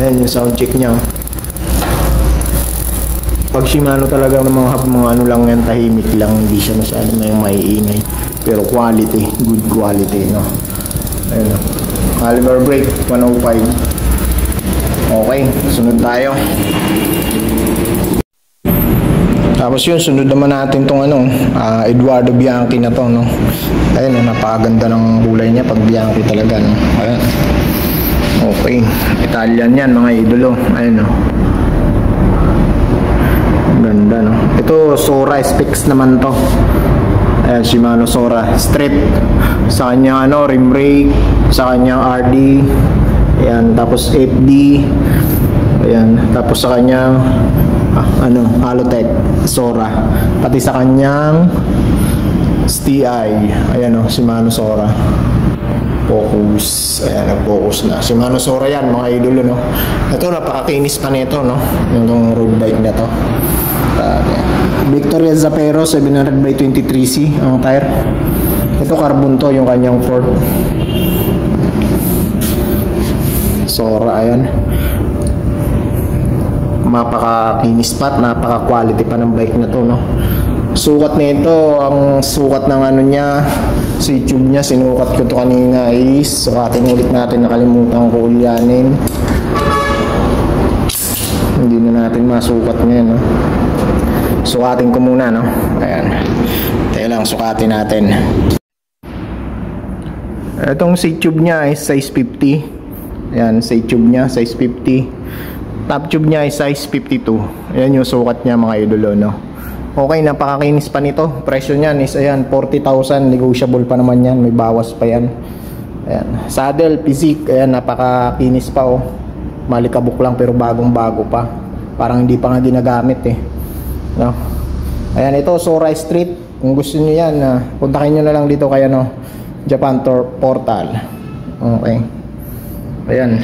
Ayan yung sound check niya. Pag Shimano talaga ng mga ano lang yan, tahimik lang, hindi siya masyado na yung maiingay. Pero quality, good quality, no? Ayun, no? Caliber brake, 105. Okay, sunod tayo. Tapos yun, sunod naman natin tong ano, Eduardo Bianchi na to, no? Ayun, napakaganda ng kulay niya pag Bianchi talaga, no? Ayun. Okay, Italian yan mga idolo. Ayun, no? Ganda, no? Ito Sora SPX naman to. Ayan, Shimano Sora Strip. Sa kanya ano, rim brake, sa kanya RD. Ayan, tapos FD. Ayan, tapos sa kanya ano, Halotech Sora. Pati sa kanyang STI. Ayan, no, Shimano Sora. Focus. Ayan, nag-focus na. Shimano Sora yan mga idolo, no? Ito, napakakinis pa nito, no? Yung road bike na to. Victoria Zapero 700 by 23C ang tire. Ito carbon to, yung kanyang fork. Sora, ayan. Napakakinis pa, napaka-quality pa ng bike na to, no? Sukat nito, ang sukat ng ano niya, sa YouTube niya, sinukat ko to kanina is, sukatin ulit natin, nakalimutan ko ulyanin. Hindi na natin masukat ngayon, no? Sukatin ko muna, no? Ayan. Tayo lang, sukatin natin. Itong seat tube niya is size 50. Ayan, seat tube niya, size 50. Top tube niya is size 52. Ayan yung sukat niya mga idolo, no? Okay, napakakinis pa nito. Presyo niyan is, ayan, 40,000. Negotiable pa naman yan. May bawas pa yan. Ayan. Saddle, physique. Ayan, napakakinis pa, oh. Malikabok lang pero bagong-bago pa. Parang hindi pa nga ginagamit, eh. No? Ayan, ito Sora Street. Kung gusto niyo yan, puntakin niyo na lang dito kaya, no, Japan Portal. Okay. Ayan.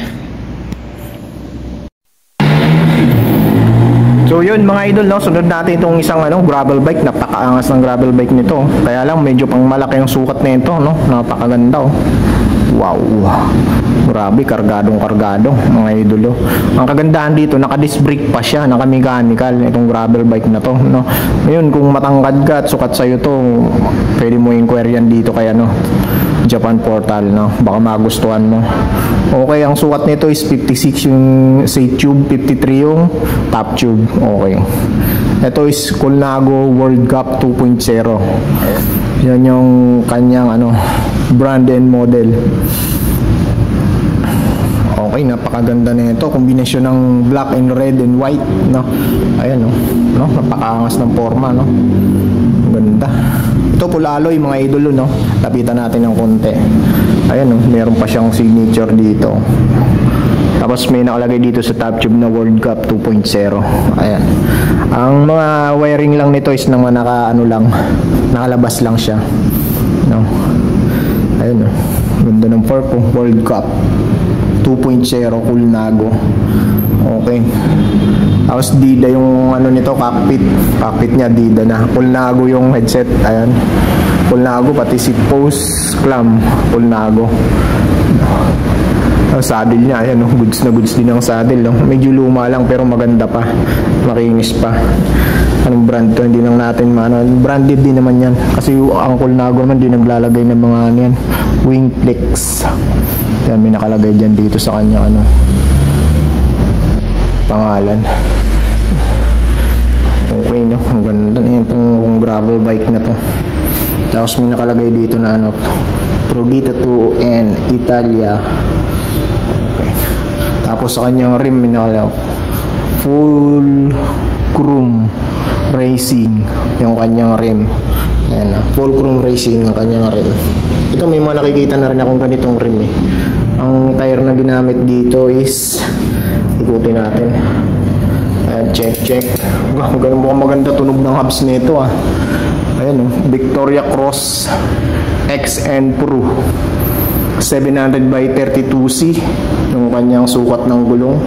So yun mga idol, no, sunod natin itong isang ano, gravel bike. Napakaangas ng gravel bike nito. Kaya lang medyo pang malaki yung sukat nito, no. Napakaganda, oh. Wow. Grabe, kargadong mga idolo. Ang kagandahan dito, naka-disc brake pa siya, naka-mechanical itong gravel bike na to, no. Ngayon, kung matangkad ka at sukat sa'yo to, pwede mo inquire yan dito kaya, no, Japan Portal, no. Baka magustuhan mo. Okay, ang sukat nito is 56 yung seat tube, 53 yung top tube. Okay. Ito is Colnago World Cup 2.0. Yan yung kanyang ano, brand and model. Okay, napakaganda nito. Kombinasyon ng black and red and white, no. Ayan, no. No, napakaangas ng forma, no. Ganda. Ito full alloy mga idolo, no. Lapitan natin ng konti. Ayan, no. Meron pa siyang signature dito. Tapos may nakalagay dito sa top tube na World Cup 2.0. Ayan. Ang mga wiring lang nito is naman nakalabas lang siya, no. Ayun, no. Ganda ng fork, World Cup 2.0 Colnago. Okay. Tapos Dida yung ano nito, cockpit niya Dida na. Colnago yung headset. Ayan. Colnago, pati seat post clamp Colnago. Ang saddle niya, ayan, no? Goods na goods din ang saddle, no? Medyo luma lang pero maganda pa, makinis pa. Anong brand to? Hindi lang natin branded din naman yan kasi ang Colnago naman di naglalagay ng mga ano yan, Wingflex. Yan, may nakalagay dyan dito sa kanya ano, pangalan. Okay, no? Ang ganda na yung gravel bike na to. Tapos may nakalagay dito na ano, Prodita 2 and Italia. Okay. Tapos sa kanyang rim may nakalagay Full Chrome Racing yung kanyang rim. Ayan, Full Chrome Racing yung kanyang rim. Ito may mga nakikita na rin akong ganitong rim, eh. Ang tire na ginamit dito is, ikutin natin. Ayan, check. Mukhang maganda tunog ng hubs nito, ah. Ayan, Victoria Cross XN Pro 700 by 32C yung kanyang sukat ng gulong.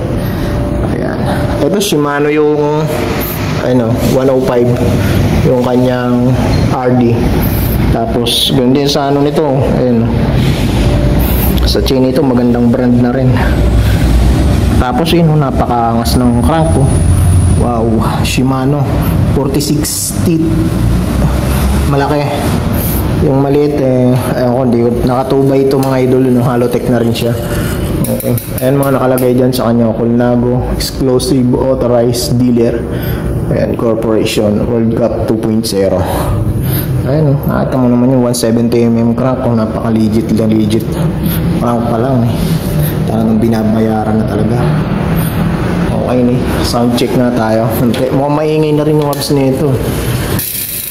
Ayan. Ito Shimano yung 105 yung kanyang RD. Tapos ganda din sa ano nito. Ayan. Sa chain ito magandang brand na rin. Tapos yun, napakaangas ng crank ko. Wow, Shimano 46 teeth. Malaki. Yung maliit ayun ko, hindi ko nakatubay ito mga idol, no? Halotech na rin siya. Okay. Ayan mga nakalagay dyan sa kanya, Colnago Exclusive Authorized Dealer, ayan, Corporation, World Cup 2.0. Ayan, nakita mo naman yung 170mm crank ko, napaka-legit lang, legit crank pa lang talagang binabayaran na talaga. Okay ni, sound check na tayo. Mukhang maingay na rin yung hubs nito.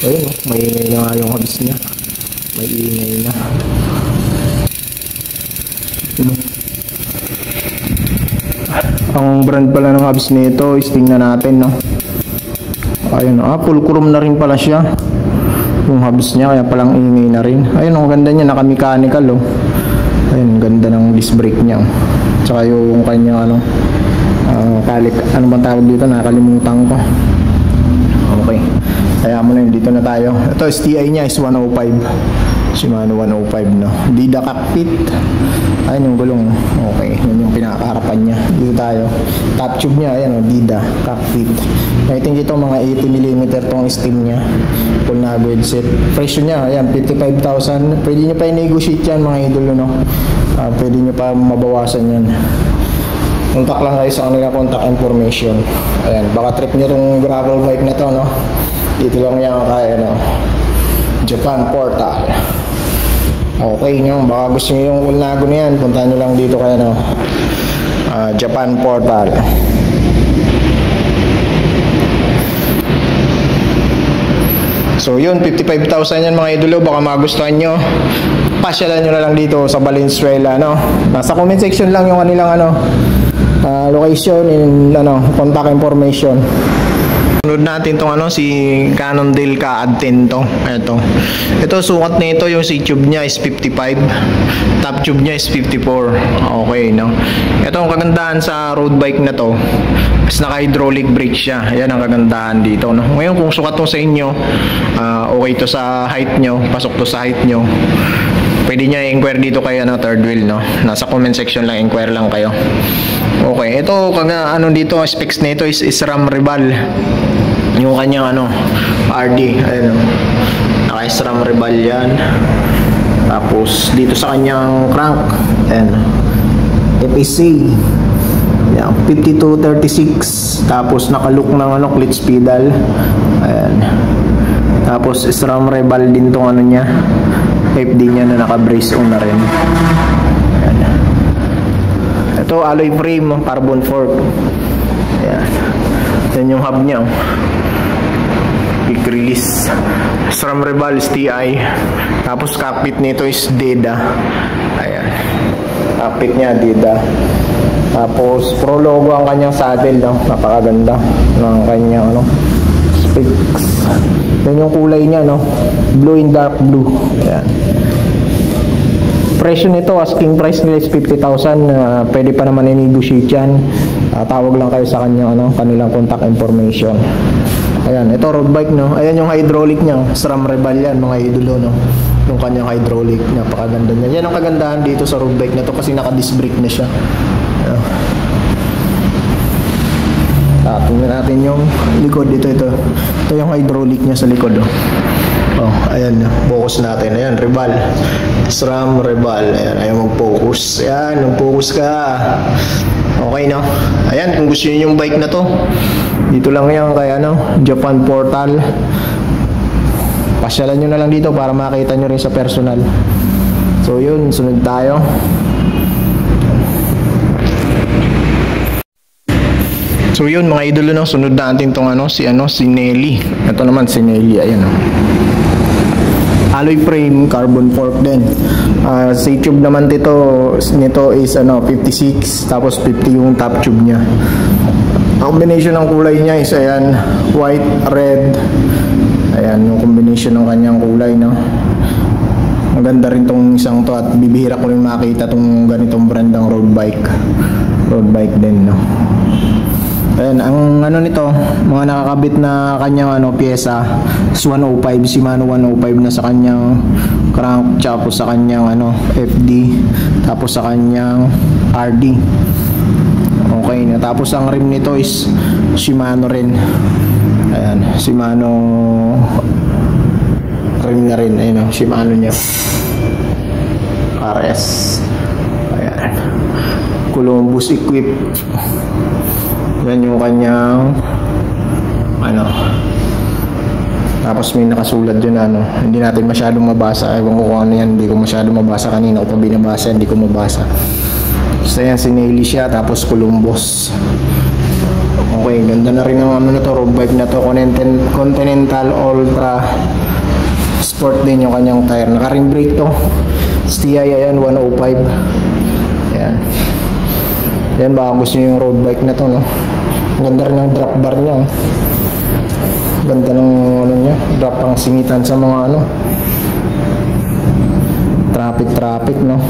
Ayun, maingay na nga yung hubs niya. Maingay na. Ang brand pala ng hubs nito is, tingnan natin, no? Ayun, full chrome na rin pala siya yung hubs niya, kaya palang ingay na rin. Ayun, ang ganda niya, naka-mechanical, oh. Ayun, ganda ng disc brake niya, oh. Tsaka yung kanya, ano bang tawag dito, nakalimutan ko. Okay, kaya mo na yun, dito na tayo. Ito, STI niya is 105, Shimano 105, no? Dida cockpit. Ayun yung gulong. Okay, yun yung pinakaharapan niya. Dito tayo, top tube niya, ayan, Dida cockpit. I think ito mga 80mm tong steam niya. Colnago headset. Presyo niya, ayan, 55,000. Pwede nyo pa i-negotiate yan mga idol, no? Pwede nyo pa mabawasan yan. Contact lang kayo sa kanila, contact information. Ayan, baka trip nyo itong gravel bike na to, no? Dito lang yan kaya, no? Japan Portal. Okay nyo, baka gusto nyo yung Colnago na yan, punta nyo lang dito kaya, no? Japan Portal. So yun, 55,000 yan mga idolo, baka magustuhan nyo. Pasyalan nyo na lang dito sa Valenzuela, no? Nasa comment section lang yung kanilang location and contact information. Sunod natin tong si Cannondale Ka-Ad 10 to. Ito sukat nito, yung C-tube niya is 55, top tube niya is 54. Okay, no? Ito ang kagandahan sa road bike na to, is naka-hydraulic brake siya. Yan ang kagandahan dito, no? Ngayon kung sukat to sa inyo, okay to sa height nyo, pasok to sa height nyo, pwede nyo i-inquire dito kayo, third wheel, no? Nasa comment section lang, inquire lang kayo. Okay, ito dito specs nito is SRAM Rival. Yung kanyang RD, ayun, naka-SRAM Rival yan. Tapos dito sa kanyang crank, ayan, FSA, yan, 5236. Tapos naka-look ng clutch pedal, ayan. Tapos SRAM Rival din tong niya, FD niya na naka-brace on na rin. Ayan. Ito alloy frame, carbon fork. Ayan. Yan yung hub niya, quick release. SRAM Rival STI. Tapos cockpit nito is Dida. Ayan, cockpit niya Dida. Tapos pro logo ang kanyang saddle, no? Napakaganda ng kanyang specs. Yan yung kulay niya, no? Blue and dark blue. Ayan. Presyo nito, asking price nila is 50,000. Pwede pa naman i-negotiate yan. Tawag lang kayo sa kanyang kanilang contact information. Ayan, ito road bike, no? Ayan yung hydraulic niya, SRAM Rival yan mga idolo, no? Yung kanyang hydraulic, napakaganda niya. Yan ang kagandahan dito sa road bike na to, kasi naka-disc brake na siya. Tingnan natin yung likod dito. Ito yung hydraulic niya sa likod, ayan, focus natin. Ayan, Rival, SRAM Rival. Ayan, ayaw mag-focus. Ayan, mag-focus ka. Okay, no? Ayan, kung gusto niyo yung bike na to, dito lang yan kaya Japan Portal. Pasyalan nyo na lang dito para makita nyo rin sa personal. So yun, sunod tayo. So yun mga idolo, sunod natin tong si Nelly. Ito naman si Nelly, ayan, alloy frame, carbon fork din. Sa tube naman nito is 56, tapos 50 yung top tube niya. Ang combination ng kulay niya is ayan, white, red. Ayan yung combination ng kanyang kulay, no? Maganda rin tong isang to, at bibihira ko rin makita tong ganitong brand ng road bike din, no? Ayan, ang nito, mga nakakabit na kanyang pyesa is 105, Shimano 105 na sa kanyang crank, tapos sa kanyang FD, tapos sa kanyang RD. Okay, Okay na. Tapos ang rim nito is Shimano rin. Ayan, Shimano rim na rin. Ayun, Shimano nya RS. Ayan, Columbus equip. Yan yung kanyang ano. Tapos may nakasulat dyan ano. Hindi natin masyadong mabasa. Ewan ko kung ano yan. Hindi ko masyadong mabasa kanina. Ko pa binabasa. Hindi ko mabasa. So yan, sinili siya. Tapos Columbus. Okay, ganda na rin ang ano na to. Road bike na to. Continental Ultra Sport din yung kanyang tire. Naka-ring brake to. STI ayan, 105. Ayan. Yan, baka gusto nyo yung road bike na to, no? Ganda rin ang drop bar niya. Ganda ng ano niya, drop ang singitan sa mga ano traffic, no?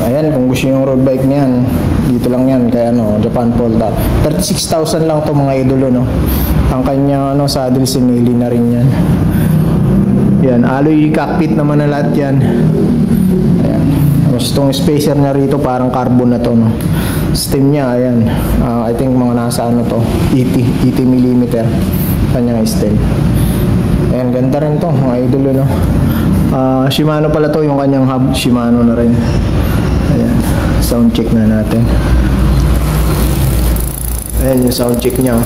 Ayan, kung gusto yung road bike niyan, dito lang yan, kaya ano, Japan Polta. 36,000 lang to mga idolo, no? Ang kanyang ano, saddle sinili na rin yan. Yan, alloy cockpit naman na lahat yan. Ayan. Tapos itong spacer niya rito, parang carbon na to, no? Stem niya, ayan. I think mga nasa ano to, 80 mm kanyang stem. Ayan, ganda rin to mga idolo, no? Shimano pala to, yung kanyang hub, Shimano na rin. Ayan, sound check na natin. Ayan yung sound check niya.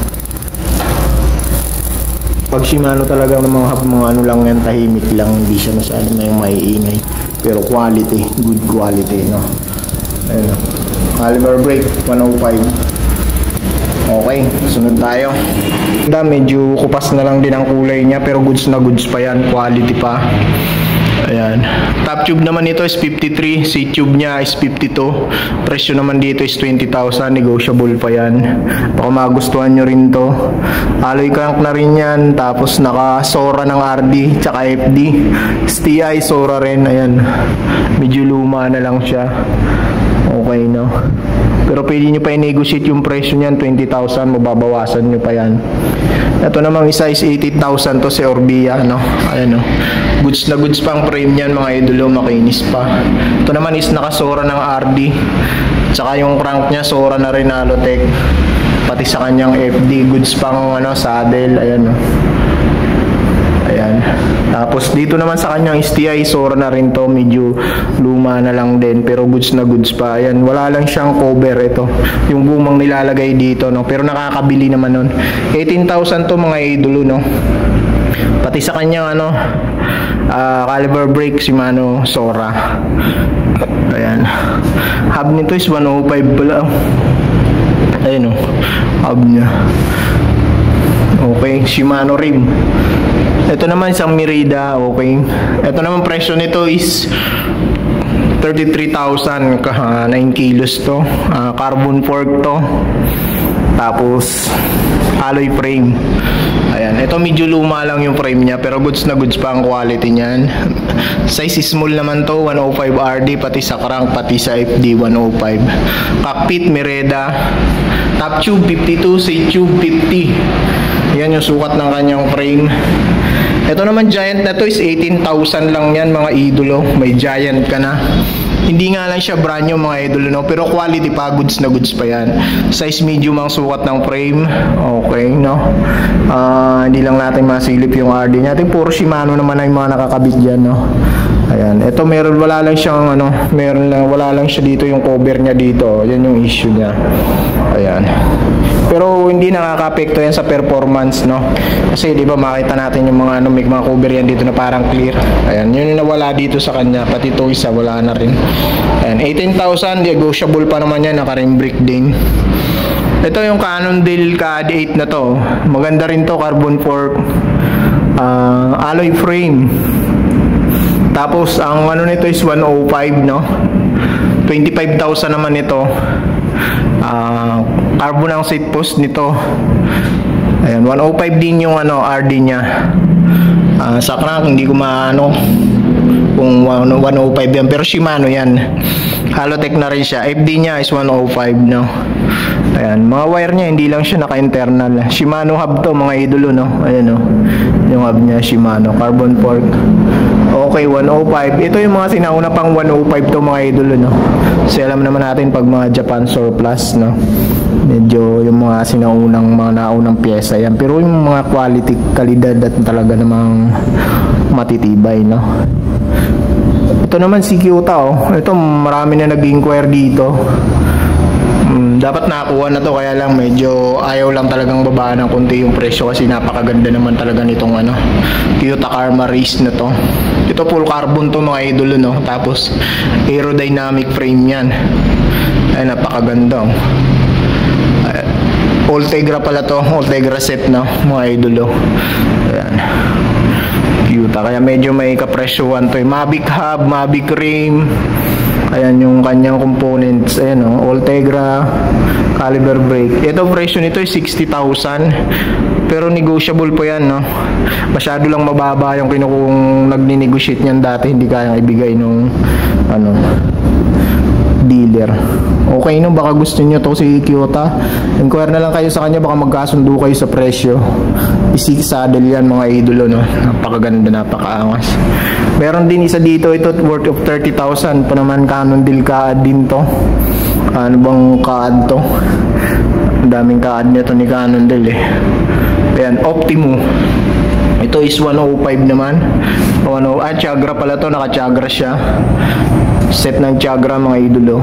Pag Shimano talaga ng mga hub, mga ano lang yan, tahimik lang, hindi siya masyado na yung maiingay. Pero quality, good quality, no? Ayan, no? Caliber brake 105. Okay, sunod tayo. Medyo kupas na lang din ang kulay niya, pero goods na goods pa yan, quality pa. Ayan, top tube naman ito is 53, seat tube niya is 52. Presyo naman dito is 20,000, negotiable pa yan. Baka magustuhan nyo rin to. Alloy crank na rin yan. Tapos naka Sora ng RD tsaka FD. STI Sora rin. Ayan, medyo luma na lang siya. Okay, no? Pero pwede nyo pa i-negotiate yung presyo niyan, 20,000, mababawasan nyo pa yan. Ito namang isa is 80,000 to si Orbea, no? Ayan, no? Goods na goods pang frame niyan mga idolo, makinis pa. Ito naman is nakasora ng RD. Tsaka yung crank niya, Sora na rin, Alotech. Pati sa kanyang FD, goods pang ano, saddle, ayan, no? Ayan. Tapos dito naman sa kanyang STI, Sora na rin to, medyo luma na lang din, pero goods na goods pa. Ayan, wala lang siyang cover ito. Yung gumang nilalagay dito, no? Pero nakakabili naman nun. 18,000 to mga idolo, no? Pati sa kanyang ano, caliber brake, Shimano Sora. Ayan. Hub nito is 105 pala. Ayan, no? Hub niya. Okay, Shimano rim. Ito naman isang Merida, okay. Ito naman presyo nito is 33,000, 9 kilos to. Carbon fork to. Tapos alloy frame. Ayan, ito medyo luma lang yung frame niya, pero goods na goods pa ang quality niyan. Size small naman to, 105 RD, pati sa crank, pati sa FD 105. Cockpit Merida. Top tube 52, side tube 50. Yan yung sukat ng kanyang frame. Ito naman Giant na to is 18,000 lang yan mga idolo. May Giant ka na. Hindi nga lang siya brand new mga idolo, no? Pero quality pa, goods na goods pa yan. Size medium ang sukat ng frame. Okay, no? Hindi lang natin masilip yung RD niya. Ating puro Shimano naman ay mga nakakabit dyan, no? Ayan, ito meron, wala lang siyang ano, wala lang siya dito yung cover niya dito. Yan yung issue niya. Ayan. Pero hindi nakaka-apekto yan sa performance, no? Kasi di ba makita natin yung mga ano, may mga cover yan dito na parang clear. Ayan, yun yung nawala dito sa kanya. Pati ito isa, wala na rin. Ayan, 18,000, negotiable pa naman yan, naka-ring brake din. Ito yung Cannondale KD8 na to. Maganda rin to, carbon fork. Alloy frame. Tapos ang ano nito is 105, no? 25,000 naman ito. Carbon ang seat post nito. Ayan, 105 din yung ano, RD niya. Sa crank hindi ko maano, kung 105 yan, pero Shimano yan. Halotech na rin siya. FD niya is 105, no. Ayan, mga wire niya hindi lang siya naka-internal. Shimano hub to mga idolo, no. Ayan, no. Yung hub niya Shimano, carbon fork. Okay, 105. Ito yung mga sinauna pang 105 to mga idolo, no. Kasi alam naman natin pag mga Japan surplus, no, medyo yung mga mga naunang pyesa yan. Pero yung mga quality, kalidad at talaga namang matitibay, no. Ito naman si Kyota, oh. Ito marami na nag-inquire dito. Dapat nakakuha na to, kaya lang medyo ayaw lang talagang babaan ng konti yung presyo kasi napakaganda naman talaga nitong Kyota Karma Race na to. Ito full carbon to mga idolo, no. Tapos aerodynamic frame yan. Ay, napakaganda, oh. Ultegra pala to, Ultegra set, no, mga idolo. Ayan, Kyota, kaya medyo may kapresyohan to. Mavic hub, Mavic rim. Ayan yung kanyang components. Ayan, oh, Ultegra caliber brake. Ito presyo nito ay 60,000. Pero negotiable po yan, no. Masyado lang mababa yung kung nagni-negotiate niyan dati, hindi kayang ibigay nung dealer. Okay, no, baka gusto niyo to si Kyota, inquire na lang kayo sa kanya, baka magkasundo kayo sa presyo. Isik saddle yan mga idolo, no. Napakaganda, napakaangas. Meron din isa dito, ito worth of 30,000 pa naman, Cannondale Kaad din to. Ano bang Kaad to? Ang daming Kaad nito ni Cannondale, eh. Ayan, Optimo. Ito is 105 naman. Chagra pala to, naka-chagra siya. Set ng chagra mga idolo.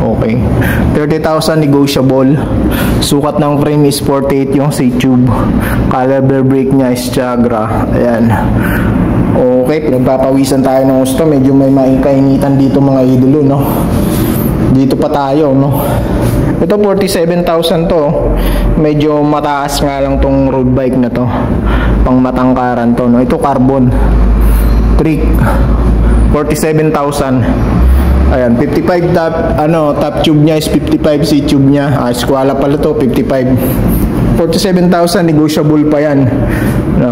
Okay, 30,000 negotiable. Sukat ng frame is 48 yung C-tube. Caliber brake nya is chagra. Ayan. Okay, pinagpapawisan tayo ng gusto. Medyo may maikainitan dito mga idolo, no. Dito pa tayo, no. Ito 47,000 to. Medyo mataas nga lang tong road bike na to. Pang matangkaran to, no. Ito carbon trick, 47,000. Ayan, 55 top tube niya is 55, C tube niya. Squala pala to, 55. 47,000 negotiable pa yan, no.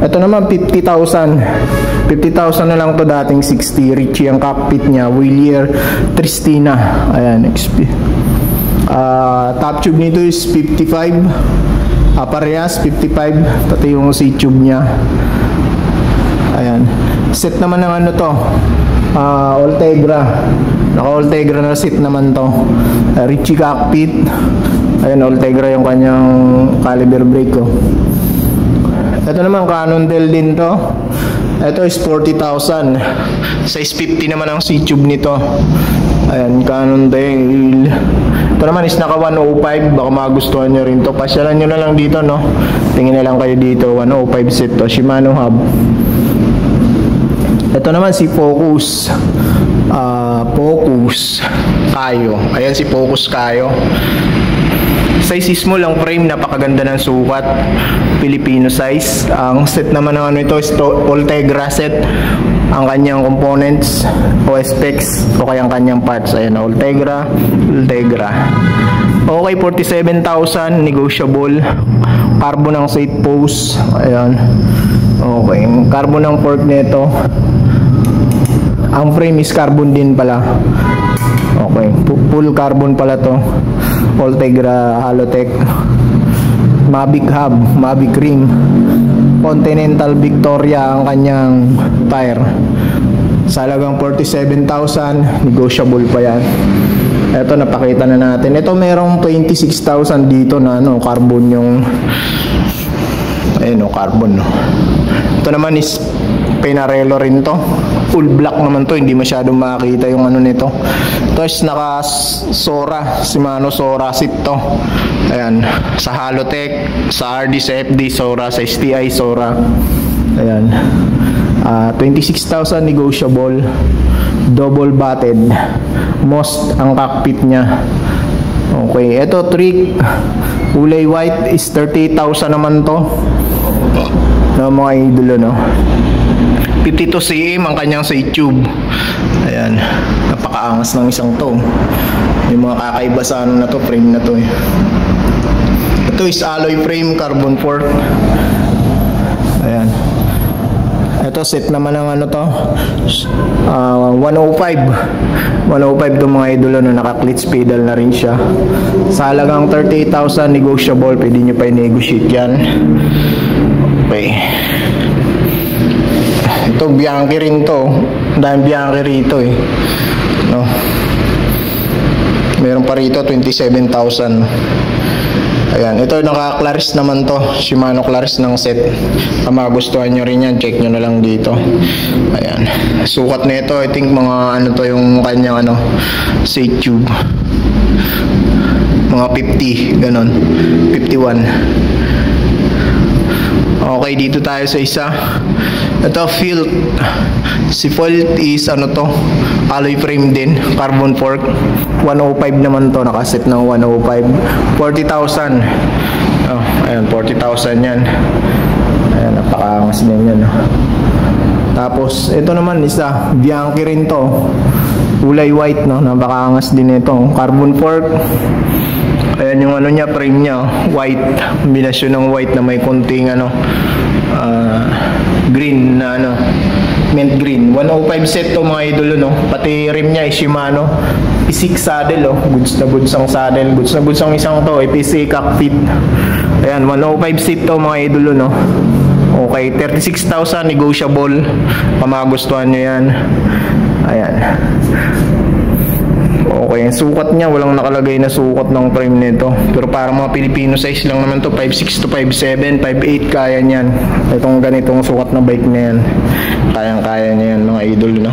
Ito naman 50,000. 50,000 na lang to, dating 60. Richie ang cockpit niya, Willier Tristina. Ayan, XP. Top tube nito is 55. Parehas 55, pati yung C tube niya. Ayan. Set naman ng to, Ultegra. Naka-Ultegra na set naman to. Richie cockpit. Ayan, Ultegra yung kanyang caliber brake ko. Ito naman Cannondale din to. Ito is 40,000. Size 50 naman ang C-tube nito. Ayan, Cannondale. Ito naman is naka 105. Baka magustuhan nyo rin to. Pasyalan nyo na lang dito, no. Tingin na lang kayo dito. 105 set to, Shimano hub. Ito naman si Focus. Focus Kayo. Ayan si Focus Kayo. Size small ang frame, napakaganda ng sukat. Filipino size. Ang set naman ng ito is Ultegra set. Ang kanyang components o specs o kayang kanyang parts. Ayan, Ultegra. Okay, 47,000 negotiable. Carbon ang seat post. Ayan. Okay, carbon ang fork nito. Ang frame is carbon din pala. Okay, full carbon pala to. Ultegra Halotech. Mavic hub, Mavic rim. Continental Victoria ang kanyang tire. Sa halagang 47,000, negotiable pa yan. Ito, napakita na natin. Ito merong 26,000 dito na carbon yung carbon, no. Ito naman is Pinarello rin to. Full black naman to, hindi masyadong makikita yung nito. Ito is naka Sora, Shimano Sora seat to. Ayan, sa Halotech, sa RD, sa FD Sora, sa STI Sora. Ayan. 26,000 negotiable. Double batted. Most ang cockpit niya. Okay, ito trick. Kulay white is 38,000 naman to. No, mga idolo, no. 52 cm ang kanyang sa YouTube. Ayan, napakaangas ng isang to. May mga kakaiba sa na to, frame na to eh. Ito is alloy frame, carbon fork. Ayan. Ito set naman ng ano to, 105 to mga idol, ano, naka-clutch pedal na rin siya. Sa halagang 38,000 negotiable, pwede nyo pa i-negotiate yan. Okay. Ito Bianchi rin to, dahil Bianchi rito eh, no? Meron pa rito 27,000. Ayan, ito naka-Claris naman to, Shimano Claris ng set. Kung magustuhan nyo rin yan, check nyo na lang dito. Ayan, sukat na ito, I think mga ano to yung kanyang ano, say tube, mga 50, ganon, 51. Okay, dito tayo sa isa. Ito Filt. Si Filt is ano to, alloy frame din, carbon fork. 105 naman to, nakaset ng 105. 40,000. Oh, ayan, 40,000 yan. Ayan, napakaangas din yan. Tapos ito naman isa, Bianchi rin to, kulay white, no, napakaangas din ito, carbon fork. Ayan yung ano niya, frame niya, white, kombinasyon ng white na may konting ano, green na ano, mint green. 105 set to mga idolo, no. Pati rim niya ay Shimano P6 saddle, oh. Goods na goods ang saddle, goods na goods ang isang to, PCA cockpit. Ayan, 105 set to mga idolo, no. Okay, 36,000 negotiable. Pamagustuhan nyo yan. Ayan. Okay, yung sukat niya, walang nakalagay na sukat ng frame nito. Pero parang mga Filipino size lang naman to, 5'6 to 5'7, 5'8, kaya niyan. Itong ganitong sukat na bike na yan, kayang-kaya niya yan mga idol, no?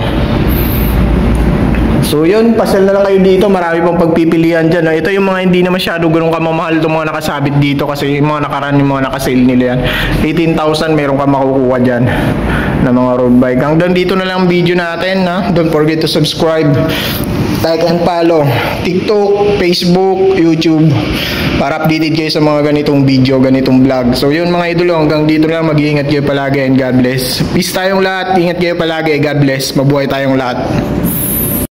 So yun, pasyal na lang kayo dito, marami pang pagpipilian dyan, no? Ito yung mga hindi na masyado ganun kamamahal itong mga nakasabit dito, kasi yung mga nakaraan, yung mga nakasale nila yan, 18,000 meron ka makukuha dyan na mga road bike. Hanggang dito na lang ang video natin, ha? Don't forget to subscribe, like and follow TikTok, Facebook, YouTube para updated kayo sa mga ganitong video, ganitong vlog. So yun mga idolo, hanggang dito na lang, mag-iingat kayo palagi and God bless. Peace tayong lahat, ingat kayo palagi, God bless, mabuhay tayong lahat.